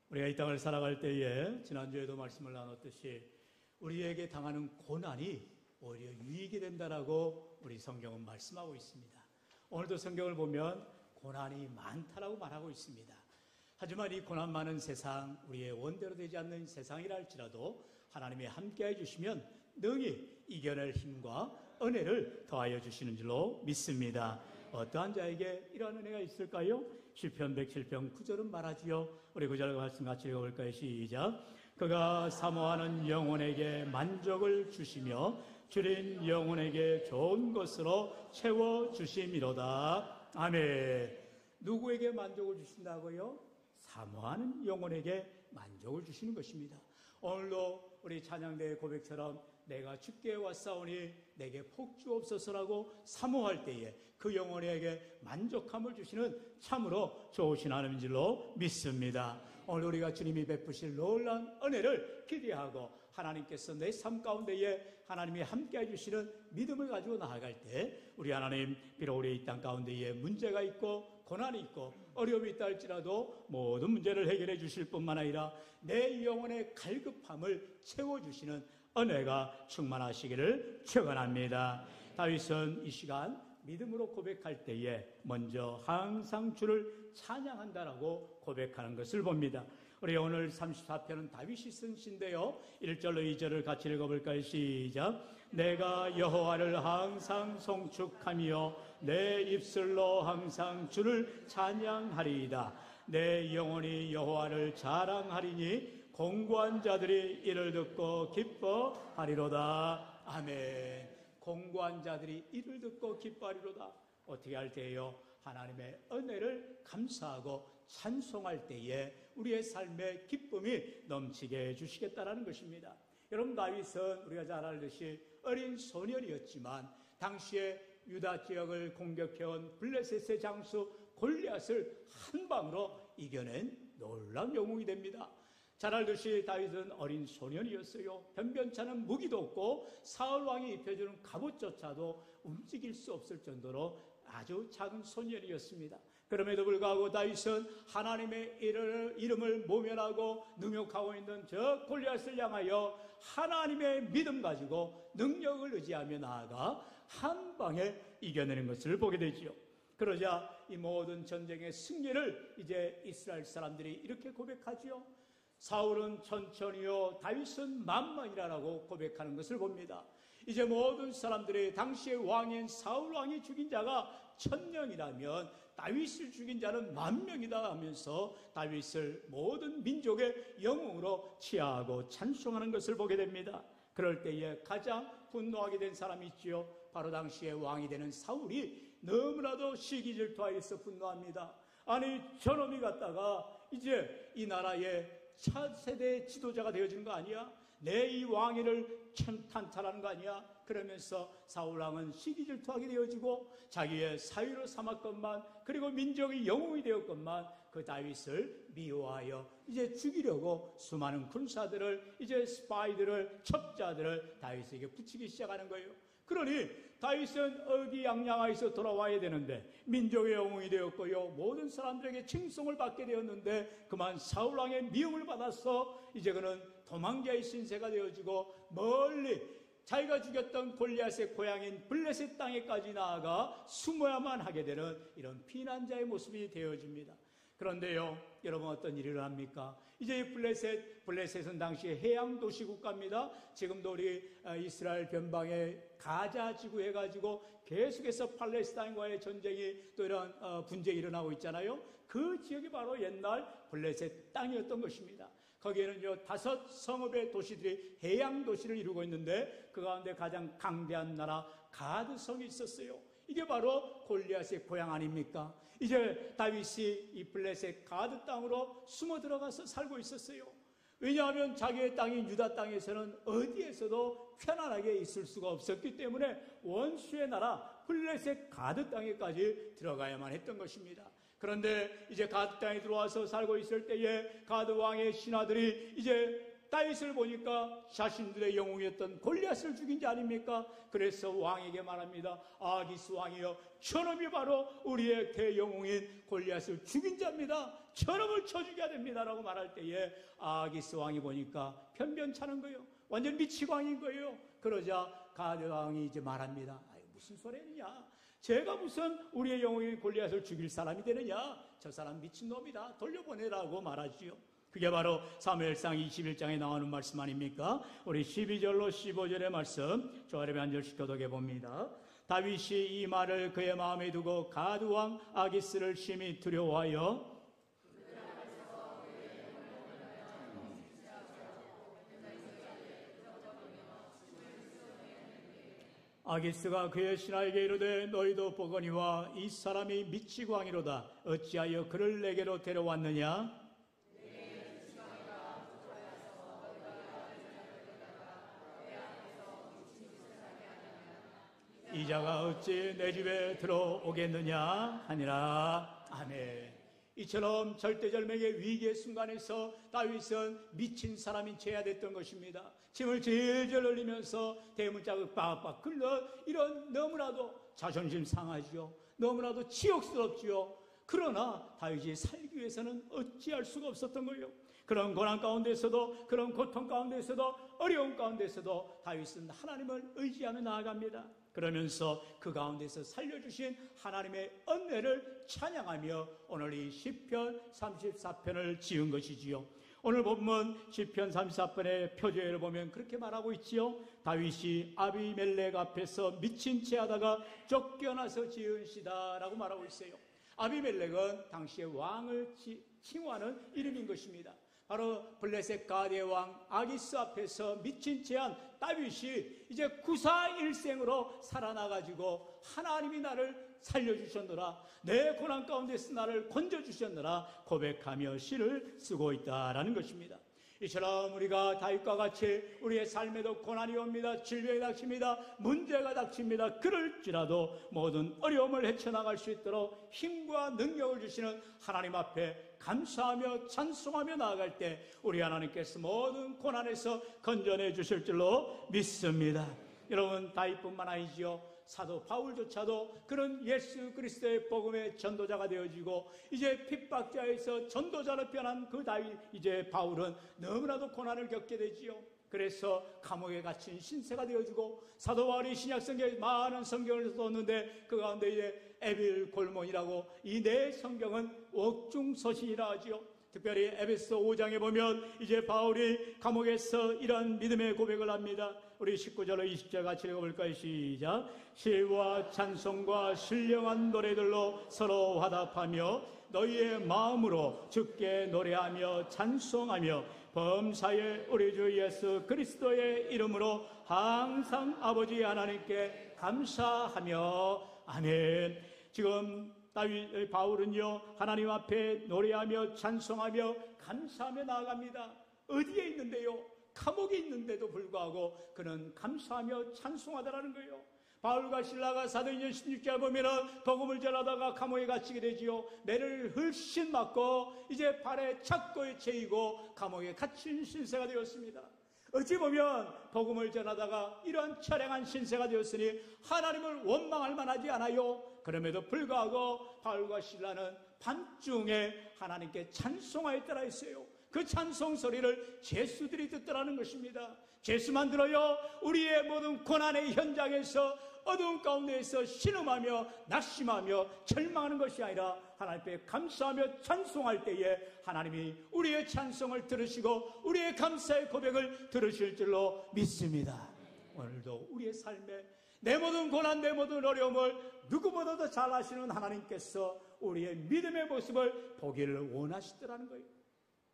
우리가 이 땅을 살아갈 때에 지난주에도 말씀을 나눴듯이 우리에게 당하는 고난이 오히려 유익이 된다라고 우리 성경은 말씀하고 있습니다. 오늘도 성경을 보면 고난이 많다라고 말하고 있습니다. 하지만 이 고난 많은 세상, 우리의 원대로 되지 않는 세상이라 할지라도 하나님이 함께해 주시면 능히 이겨낼 힘과 은혜를 더하여 주시는 줄로 믿습니다. 어떠한 자에게 이러한 은혜가 있을까요? 시편 107편 9절은 말하지요. 우리 9절 말씀 같이 읽어볼까요? 시작. 그가 사모하는 영혼에게 만족을 주시며 줄인 영혼에게 좋은 것으로 채워주심이로다. 아멘. 누구에게 만족을 주신다고요? 사모하는 영혼에게 만족을 주시는 것입니다. 오늘도 우리 찬양대의 고백처럼 내가 주께 왔사오니 내게 폭주옵소서라고 사모할 때에 그 영혼에게 만족함을 주시는 참으로 좋으신 하나님인 줄로 믿습니다. 오늘 우리가 주님이 베푸실 놀라운 은혜를 기대하고 하나님께서 내 삶 가운데에 하나님이 함께해 주시는 믿음을 가지고 나아갈 때 우리 하나님, 비록 우리 이 땅 가운데에 문제가 있고 고난이 있고 어려움이 있다 할지라도 모든 문제를 해결해 주실 뿐만 아니라 내 영혼의 갈급함을 채워주시는 은혜가 충만하시기를 축원합니다. 다윗은 이 시간 믿음으로 고백할 때에 먼저 항상 주를 찬양한다라고 고백하는 것을 봅니다. 우리 오늘 34편은 다윗이 쓴 시인데요, 1절로 2절을 같이 읽어볼까요? 시작. 내가 여호와를 항상 송축하며 내 입술로 항상 주를 찬양하리이다. 내 영혼이 여호와를 자랑하리니 공고한 자들이 이를 듣고 기뻐하리로다. 아멘. 공고한 자들이 이를 듣고 기뻐하리로다. 어떻게 할 때예요? 하나님의 은혜를 감사하고 찬송할 때에 우리의 삶에 기쁨이 넘치게 해주시겠다라는 것입니다. 여러분, 다윗은 우리가 잘 알듯이 어린 소년이었지만 당시에 유다 지역을 공격해온 블레셋의 장수 골리앗을 한 방으로 이겨낸 놀라운 영웅이 됩니다. 잘 알듯이 다윗은 어린 소년이었어요. 변변찮은 무기도 없고 사울 왕이 입혀주는 갑옷조차도 움직일 수 없을 정도로 아주 작은 소년이었습니다. 그럼에도 불구하고 다윗은 하나님의 이름을 모면하고 능욕하고 있는 저 골리앗을 향하여 하나님의 믿음 가지고 능력을 의지하며 나아가 한 방에 이겨내는 것을 보게 되지요. 그러자 이 모든 전쟁의 승리를 이제 이스라엘 사람들이 이렇게 고백하지요. 사울은 천천히요, 다윗은 만만이라고 고백하는 것을 봅니다. 이제 모든 사람들이 당시의 왕인 사울 왕이 죽인 자가 1000명이라면 다윗을 죽인 자는 10,000명이다 하면서 다윗을 모든 민족의 영웅으로 치하하고 찬송하는 것을 보게 됩니다. 그럴 때에 가장 분노하게 된 사람이 있지요. 바로 당시의 왕이 되는 사울이 너무나도 시기질투하여서 분노합니다. 아니, 저놈이 갔다가 이제 이 나라의 차세대 지도자가 되어지는 거 아니야? 내 이 왕위를 탄탈하는 거 아니야? 그러면서 사울왕은 시기질투하게 되어지고 자기의 사위로 삼았건만, 그리고 민족의 영웅이 되었건만 그 다윗을 미워하여 이제 죽이려고 수많은 군사들을, 이제 스파이들을, 첩자들을 다윗에게 붙이기 시작하는 거예요. 그러니 다윗은 의기양양하여서 돌아와야 되는데 민족의 영웅이 되었고요, 모든 사람들에게 칭송을 받게 되었는데 그만 사울왕의 미움을 받아서 이제 그는 도망자의 신세가 되어지고 멀리 자기가 죽였던 골리앗의 고향인 블레셋 땅에까지 나아가 숨어야만 하게 되는 이런 피난자의 모습이 되어집니다. 그런데요, 여러분, 어떤 일을 합니까? 이제 이 블레셋은 당시에 해양 도시 국가입니다. 지금도 우리 이스라엘 변방에 가자 지구 해가지고 계속해서 팔레스타인과의 전쟁이 또 이런 분쟁이 일어나고 있잖아요. 그 지역이 바로 옛날 블레셋 땅이었던 것입니다. 거기에는요 5 성읍의 도시들이 해양 도시를 이루고 있는데 그 가운데 가장 강대한 나라 가드성이 있었어요. 이게 바로 골리앗의 고향 아닙니까? 이제 다윗이 이 블레셋 가드 땅으로 숨어 들어가서 살고 있었어요. 왜냐하면 자기의 땅인 유다 땅에서는 어디에서도 편안하게 있을 수가 없었기 때문에 원수의 나라 블레셋 가드 땅에까지 들어가야만 했던 것입니다. 그런데 이제 가드 땅에 들어와서 살고 있을 때에 가드 왕의 신하들이 이제 다윗을 보니까 자신들의 영웅이었던 골리앗을 죽인 자 아닙니까? 그래서 왕에게 말합니다. 아기스 왕이여, 저놈이 바로 우리의 대영웅인 골리앗을 죽인 자입니다. 저놈을 쳐 죽여야 됩니다라고 말할 때에 아기스 왕이 보니까 변변찮은 거예요. 완전 미치광인 거예요. 그러자 가드 왕이 이제 말합니다. 무슨 소리냐? 제가 무슨 우리의 영웅인 골리앗을 죽일 사람이 되느냐? 저 사람 미친놈이다. 돌려보내라고 말하지요. 그게 바로 사무엘상 21장에 나오는 말씀 아닙니까? 우리 12절로 15절의 말씀 조아래에 한 절씩 교독해 봅니다. 다윗이 이 말을 그의 마음에 두고 가드 왕 아기스를 심히 두려워하여 아기스가 그의 신하에게 이르되 너희도 보거니와 이 사람이 미치광이로다. 어찌하여 그를 내게로 데려왔느냐? 이 자가 어찌 내 집에 들어오겠느냐 하니라. 아멘. 이처럼 절대절명의 위기의 순간에서 다윗은 미친 사람인 죄야 됐던 것입니다. 침을 질질 흘리면서 대문짝을 빡빡 긁는 이런 너무나도 자존심 상하지요. 너무나도 치욕스럽지요. 그러나 다윗이 살기 위해서는 어찌할 수가 없었던 거예요. 그런 고난 가운데서도, 그런 고통 가운데서도, 어려운 가운데서도 다윗은 하나님을 의지하며 나아갑니다. 그러면서 그 가운데서 살려주신 하나님의 은혜를 찬양하며 오늘 이 시편 34편을 지은 것이지요. 오늘 본문 시편 34편의 표제를 보면 그렇게 말하고 있지요. 다윗이 아비멜렉 앞에서 미친 채 하다가 쫓겨나서 지은 시다라고 말하고 있어요. 아비멜렉은 당시의 왕을 칭호하는 이름인 것입니다. 바로 블레셋 가드의 왕 아기스 앞에서 미친 채한 다윗이 이제 구사일생으로 살아나가지고 하나님이 나를 살려주셨노라, 내 고난 가운데서 나를 건져주셨노라 고백하며 시를 쓰고 있다라는 것입니다. 이처럼 우리가 다윗과 같이 우리의 삶에도 고난이 옵니다. 질병이 닥칩니다. 문제가 닥칩니다. 그럴지라도 모든 어려움을 헤쳐나갈 수 있도록 힘과 능력을 주시는 하나님 앞에 감사하며 찬송하며 나아갈 때 우리 하나님께서 모든 고난에서 건져내 주실 줄로 믿습니다. 여러분, 다윗뿐만 아니지요. 사도 바울조차도 그런 예수 그리스도의 복음의 전도자가 되어지고 이제 핍박자에서 전도자로 변한 그 다윗, 이제 바울은 너무나도 고난을 겪게 되지요. 그래서 감옥에 갇힌 신세가 되어지고 사도 바울이 신약성경에 많은 성경을 썼는데 그 가운데 이제 에빌 골몬이라고 이 네 성경은 옥중서신이라 하지요. 특별히 에베소 5장에 보면 이제 바울이 감옥에서 이런 믿음의 고백을 합니다. 우리 19절로 20절 같이 읽어볼까요? 시작. 시와 찬송과 신령한 노래들로 서로 화답하며 너희의 마음으로 주께 노래하며 찬송하며 범사의 우리 주 예수 그리스도의 이름으로 항상 아버지 하나님께 감사하며 아멘. 지금 바울은요, 하나님 앞에 노래하며 찬송하며 감사하며 나아갑니다. 어디에 있는데요? 감옥에 있는데도 불구하고 그는 감사하며 찬송하다라는 거예요. 바울과 실라가 사도행전 16장에 보면은 복음을 전하다가 감옥에 갇히게 되지요. 매를 흘씬 맞고 이제 발에 착고에 채이고 감옥에 갇힌 신세가 되었습니다. 어찌 보면 복음을 전하다가 이러한 처량한 신세가 되었으니 하나님을 원망할 만하지 않아요. 그럼에도 불구하고 바울과 실라는 밤중에 하나님께 찬송하였더라 했어요. 그 찬송 소리를 죄수들이 듣더라는 것입니다. 죄수만 들어요? 우리의 모든 고난의 현장에서 어두운 가운데에서 신음하며 낙심하며 절망하는 것이 아니라 하나님 앞에 감사하며 찬송할 때에 하나님이 우리의 찬송을 들으시고 우리의 감사의 고백을 들으실 줄로 믿습니다. 오늘도 우리의 삶에 내 모든 고난, 내 모든 어려움을 누구보다도 잘 아시는 하나님께서 우리의 믿음의 모습을 보기를 원하시더라는 거예요.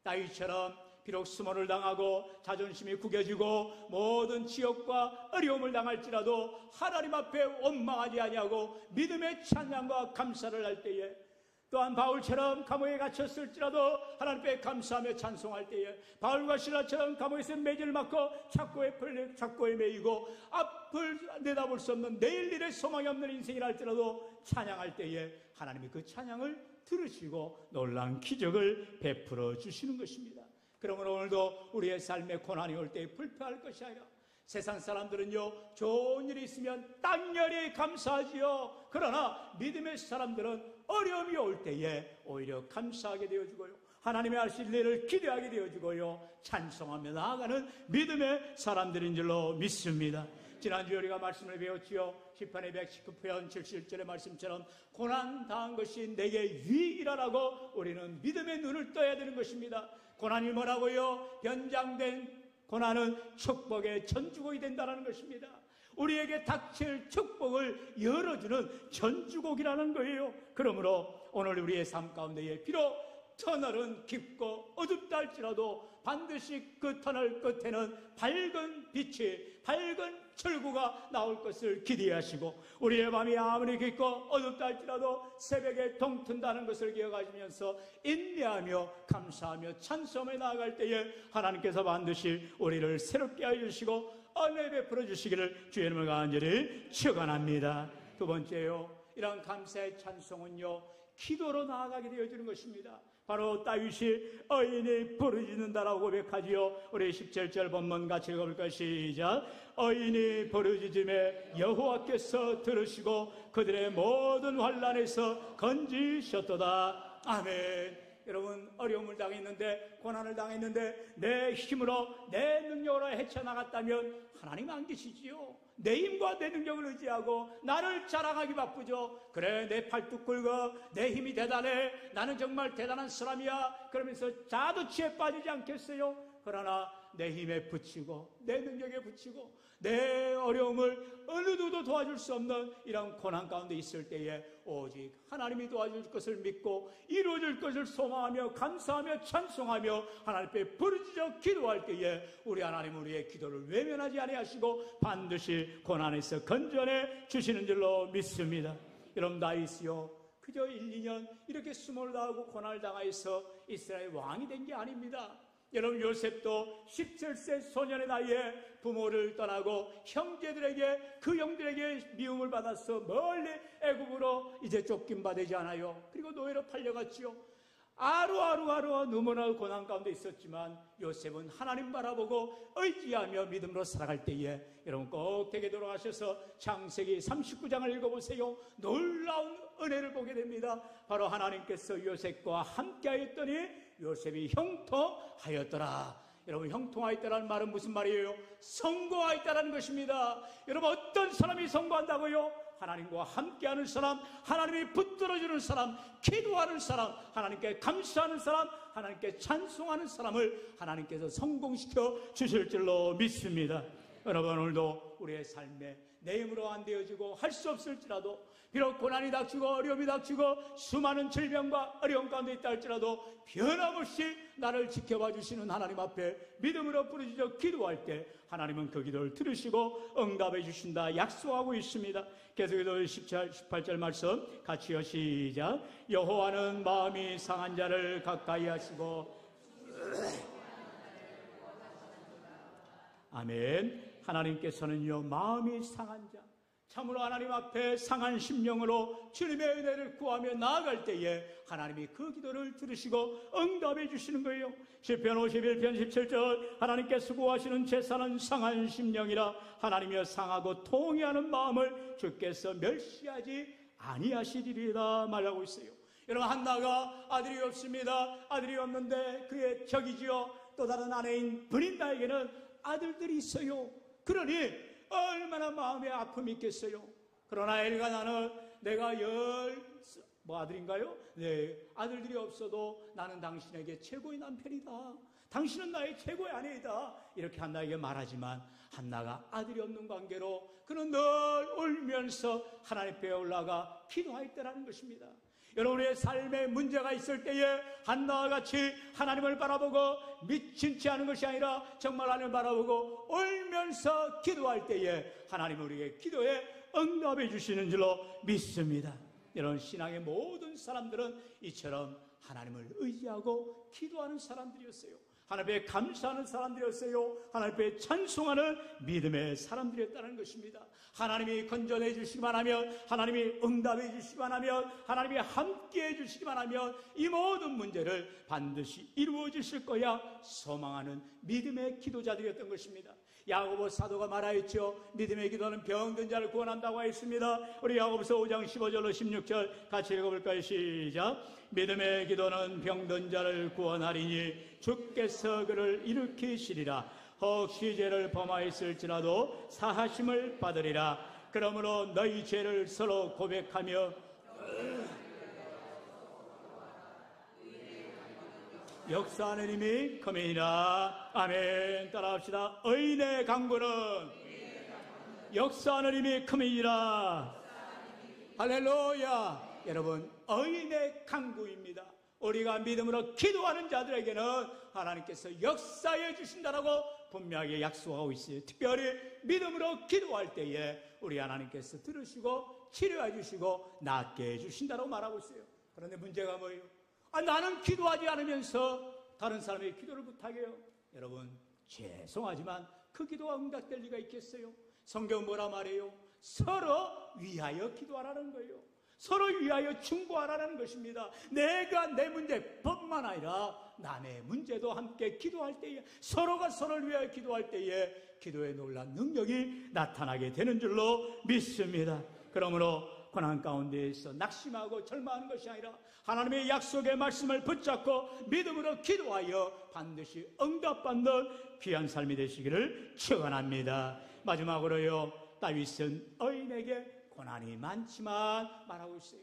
다윗처럼 비록 수모를 당하고 자존심이 구겨지고 모든 지역과 어려움을 당할지라도 하나님 앞에 원망하지 아니하고 믿음의 찬양과 감사를 할 때에, 또한 바울처럼 감옥에 갇혔을지라도 하나님 앞에 감사하며 찬송할 때에, 바울과 실라처럼 감옥에서 매질을 맞고 착고에 매이고 앞을 내다볼 수 없는 내일 일에 소망이 없는 인생이라 할지라도 찬양할 때에 하나님이 그 찬양을 들으시고 놀라운 기적을 베풀어 주시는 것입니다. 그러므로 오늘도 우리의 삶에 고난이 올 때 불평할 것이 아니라, 세상 사람들은요, 좋은 일이 있으면 땅열이 감사하지요. 그러나 믿음의 사람들은 어려움이 올 때에 오히려 감사하게 되어지고요, 하나님의 하실 일을 기대하게 되어지고요, 찬송하며 나아가는 믿음의 사람들인 줄로 믿습니다. 지난주에 우리가 말씀을 배웠지요. 시편의 119편 77절의 말씀처럼 고난당한 것이 내게 유익이라라고 우리는 믿음의 눈을 떠야 되는 것입니다. 고난이 뭐라고요? 연장된 고난은 축복의 전주곡이 된다는 것입니다. 우리에게 닥칠 축복을 열어주는 전주곡이라는 거예요. 그러므로 오늘 우리의 삶 가운데에 비록 터널은 깊고 어둡다 할지라도 반드시 그 터널 끝에는 밝은 빛이, 밝은 철구가 나올 것을 기대하시고, 우리의 밤이 아무리 깊고 어둡다 할지라도 새벽에 동튼다는 것을 기억하시면서 인내하며 감사하며 찬송하며 나아갈 때에 하나님께서 반드시 우리를 새롭게 하여 주시고 은혜 베풀어 주시기를 주의 이름을 간절히 축원합니다. 두 번째요, 이런 감사의 찬송은요, 기도로 나아가게 되어지는 것입니다. 바로 다윗이 의인이 부르짖는다라고 고백하지요. 우리 17절 본문 같이 읽어볼까요? 시작. 의인이 부르짖음에 여호와께서 들으시고 그들의 모든 환난에서 건지셨도다. 아멘. 여러분, 어려움을 당했는데, 고난을 당했는데 내 힘으로, 내 능력으로 헤쳐나갔다면 하나님 안 계시지요. 내 힘과 내 능력을 의지하고 나를 자랑하기 바쁘죠. 그래, 내 팔뚝 굵어, 내 힘이 대단해, 나는 정말 대단한 사람이야, 그러면서 자도치에 빠지지 않겠어요? 그러나 내 힘에 붙이고 내 능력에 붙이고 내 어려움을 어느 누구도 도와줄 수 없는 이런 고난 가운데 있을 때에 오직 하나님이 도와줄 것을 믿고 이루어질 것을 소망하며 감사하며 찬송하며 하나님 앞에 부르짖어 기도할 때에 우리 하나님은 우리의 기도를 외면하지 아니하시고 반드시 고난에서 건져내 주시는 줄로 믿습니다. 여러분, 다윗이요, 그저 1, 2년 이렇게 수모를 당하고 고난을 당하여서 이스라엘 왕이 된 게 아닙니다. 여러분, 요셉도 17세 소년의 나이에 부모를 떠나고 형제들에게, 그 형들에게 미움을 받아서 멀리 애굽으로 이제 쫓긴 바 되지 않아요. 그리고 노예로 팔려갔지요. 하루하루 너무나 고난 가운데 있었지만 요셉은 하나님 바라보고 의지하며 믿음으로 살아갈 때에 여러분 꼭 되게 돌아가셔서 창세기 39장을 읽어보세요. 놀라운 은혜를 보게 됩니다. 바로 하나님께서 요셉과 함께 하였더니 요셉이 형통하였더라. 여러분, 형통하였다는 말은 무슨 말이에요? 성공하였다는 것입니다. 여러분, 어떤 사람이 성공한다고요? 하나님과 함께하는 사람, 하나님이 붙들어주는 사람, 기도하는 사람, 하나님께 감사하는 사람, 하나님께 찬송하는 사람을 하나님께서 성공시켜 주실 줄로 믿습니다. 여러분, 오늘도 우리의 삶에 내 힘으로 안 되어지고 할 수 없을지라도, 비록 고난이 닥치고 어려움이 닥치고 수많은 질병과 어려움 가운데 있다 할지라도 변함없이 나를 지켜봐 주시는 하나님 앞에 믿음으로 부르짖어 기도할 때 하나님은 그 기도를 들으시고 응답해 주신다 약속하고 있습니다. 계속해서 18절 말씀 같이요. 시작. 여호와는 마음이 상한 자를 가까이 하시고 아멘. 하나님께서는요, 마음이 상한 자, 참으로 하나님 앞에 상한 심령으로 주님의 은혜를 구하며 나아갈 때에 하나님이 그 기도를 들으시고 응답해 주시는 거예요. 시편 51편 17절 하나님께서 구하시는 제사는 상한 심령이라 하나님이여 상하고 통회하는 마음을 주께서 멸시하지 아니하시리이다 말하고 있어요. 여러분, 한나가 아들이 없습니다. 아들이 없는데 그의 적이지요. 또 다른 아내인 브린다에게는 아들들이 있어요. 그러니 얼마나 마음에 아픔이 있겠어요. 그러나 엘가나는 내가 아들인가요? 네, 아들들이 없어도 나는 당신에게 최고의 남편이다. 당신은 나의 최고의 아내이다. 이렇게 한나에게 말하지만 한나가 아들이 없는 관계로 그는 늘 울면서 하나님 앞에 올라가 기도하였다는 것입니다. 여러분의 삶에 문제가 있을 때에 한나와 같이 하나님을 바라보고 미친 채 하는 것이 아니라 정말 하나님을 바라보고 울면서 기도할 때에 하나님은 우리의 기도에 응답해 주시는 줄로 믿습니다. 여러분, 신앙의 모든 사람들은 이처럼 하나님을 의지하고 기도하는 사람들이었어요. 하나님 앞에 감사하는 사람들이었어요. 하나님 앞에 찬송하는 믿음의 사람들이었다는 것입니다. 하나님이 건져내 주시기만 하면, 하나님이 응답해 주시기만 하면, 하나님이 함께해 주시기만 하면 이 모든 문제를 반드시 이루어 주실 거야 소망하는 믿음의 기도자들이었던 것입니다. 야고보 사도가 말하였죠. 믿음의 기도는 병든 자를 구원한다고 했습니다. 우리 야고보서 5장 15절로 16절 같이 읽어볼까요? 시작. 믿음의 기도는 병든 자를 구원하리니 주께서 그를 일으키시리라. 혹시 죄를 범하였을지라도 사하심을 받으리라. 그러므로 너희 죄를 서로 고백하며 역사하는 힘이 크니라. 아멘. 따라합시다. 의인의 강구는 역사하는 힘이 크니라. 할렐루야. 여러분, 의인의 강구입니다. 우리가 믿음으로 기도하는 자들에게는 하나님께서 역사해 주신다라고 분명하게 약속하고 있어요. 특별히 믿음으로 기도할 때에 우리 하나님께서 들으시고 치료해 주시고 낫게 해 주신다라고 말하고 있어요. 그런데 문제가 뭐예요? 나는 기도하지 않으면서 다른 사람의 기도를 부탁해요. 여러분, 죄송하지만 그 기도가 응답될 리가 있겠어요? 성경은 뭐라 말해요? 서로 위하여 기도하라는 거예요. 서로 위하여 충고하라는 것입니다. 내가 내 문제뿐만 아니라 남의 문제도 함께 기도할 때에, 서로가 서로를 위하여 기도할 때에 기도의 놀라운 능력이 나타나게 되는 줄로 믿습니다. 그러므로 고난 가운데에서 낙심하고 절망하는 것이 아니라 하나님의 약속의 말씀을 붙잡고 믿음으로 기도하여 반드시 응답받는 귀한 삶이 되시기를 축원합니다. 마지막으로요, 다윗은 의인에게 고난이 많지만 말하고 있어요.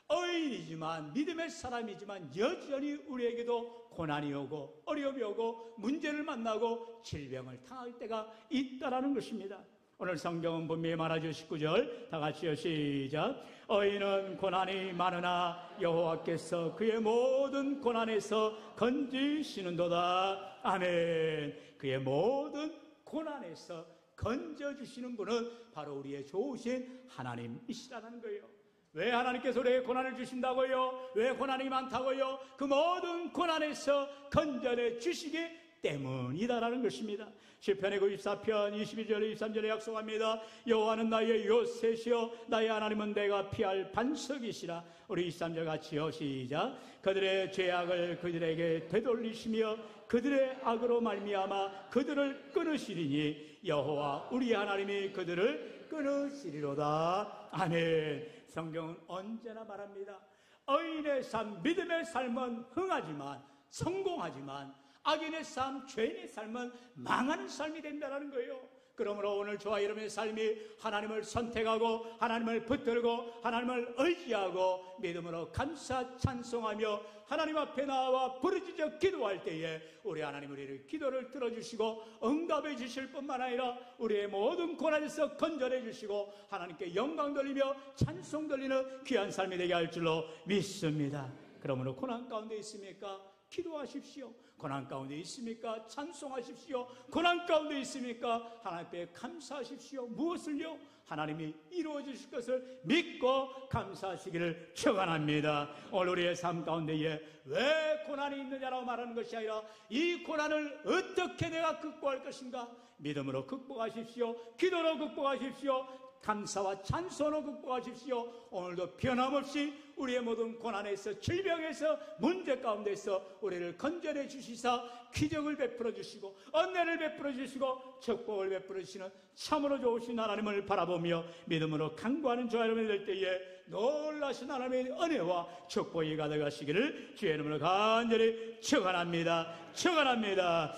의인이지만 믿음의 사람이지만 여전히 우리에게도 고난이 오고 어려움이 오고 문제를 만나고 질병을 당할 때가 있다라는 것입니다. 오늘 성경은 분명히 말하죠. 19절 다 같이요. 시작. 의인은 고난이 많으나 여호와께서 그의 모든 고난에서 건지시는도다. 아멘. 그의 모든 고난에서 건져주시는 분은 바로 우리의 좋으신 하나님이시라는 거예요. 왜 하나님께서 우리에게 고난을 주신다고요? 왜 고난이 많다고요? 그 모든 고난에서 건져내 주시기 때문이다라는 것입니다. 시편의 94편 22절 23절에 약속합니다. 여호와는 나의 요새시여 나의 하나님은 내가 피할 반석이시라. 우리 23절 같이요. 시작. 그들의 죄악을 그들에게 되돌리시며 그들의 악으로 말미암아 그들을 끊으시리니 여호와 우리 하나님이 그들을 끊으시리로다. 아멘. 성경은 언제나 말합니다. 의인의 삶, 믿음의 삶은 흥하지만, 성공하지만 악인의 삶, 죄인의 삶은 망하는 삶이 된다는 거예요. 그러므로 오늘 저와 여러분의 삶이 하나님을 선택하고 하나님을 붙들고 하나님을 의지하고 믿음으로 감사 찬송하며 하나님 앞에 나와 부르짖어 기도할 때에 우리 하나님 우리를 기도를 들어주시고 응답해 주실 뿐만 아니라 우리의 모든 고난에서 건져내 주시고 하나님께 영광 돌리며 찬송 돌리는 귀한 삶이 되게 할 줄로 믿습니다. 그러므로 고난 가운데 있습니까? 기도하십시오. 고난 가운데 있습니까? 찬송하십시오. 고난 가운데 있습니까? 하나님께 감사하십시오. 무엇을요? 하나님이 이루어 주실 것을 믿고 감사하시기를 축원합니다. 오늘 우리의 삶 가운데에 왜 고난이 있느냐라고 말하는 것이 아니라 이 고난을 어떻게 내가 극복할 것인가? 믿음으로 극복하십시오. 기도로 극복하십시오. 감사와 찬송으로 극복하십시오. 오늘도 변함없이 우리의 모든 고난에서 질병에서 문제 가운데서 우리를 건져내 주시사 기적을 베풀어 주시고 은혜를 베풀어 주시고 축복을 베풀어 주시는 참으로 좋으신 하나님을 바라보며 믿음으로 간구하는 저와 여러분이 될 때에 놀라신 하나님의 은혜와 축복이 가득하시기를 주의 이름으로 간절히 축원합니다. 축원합니다.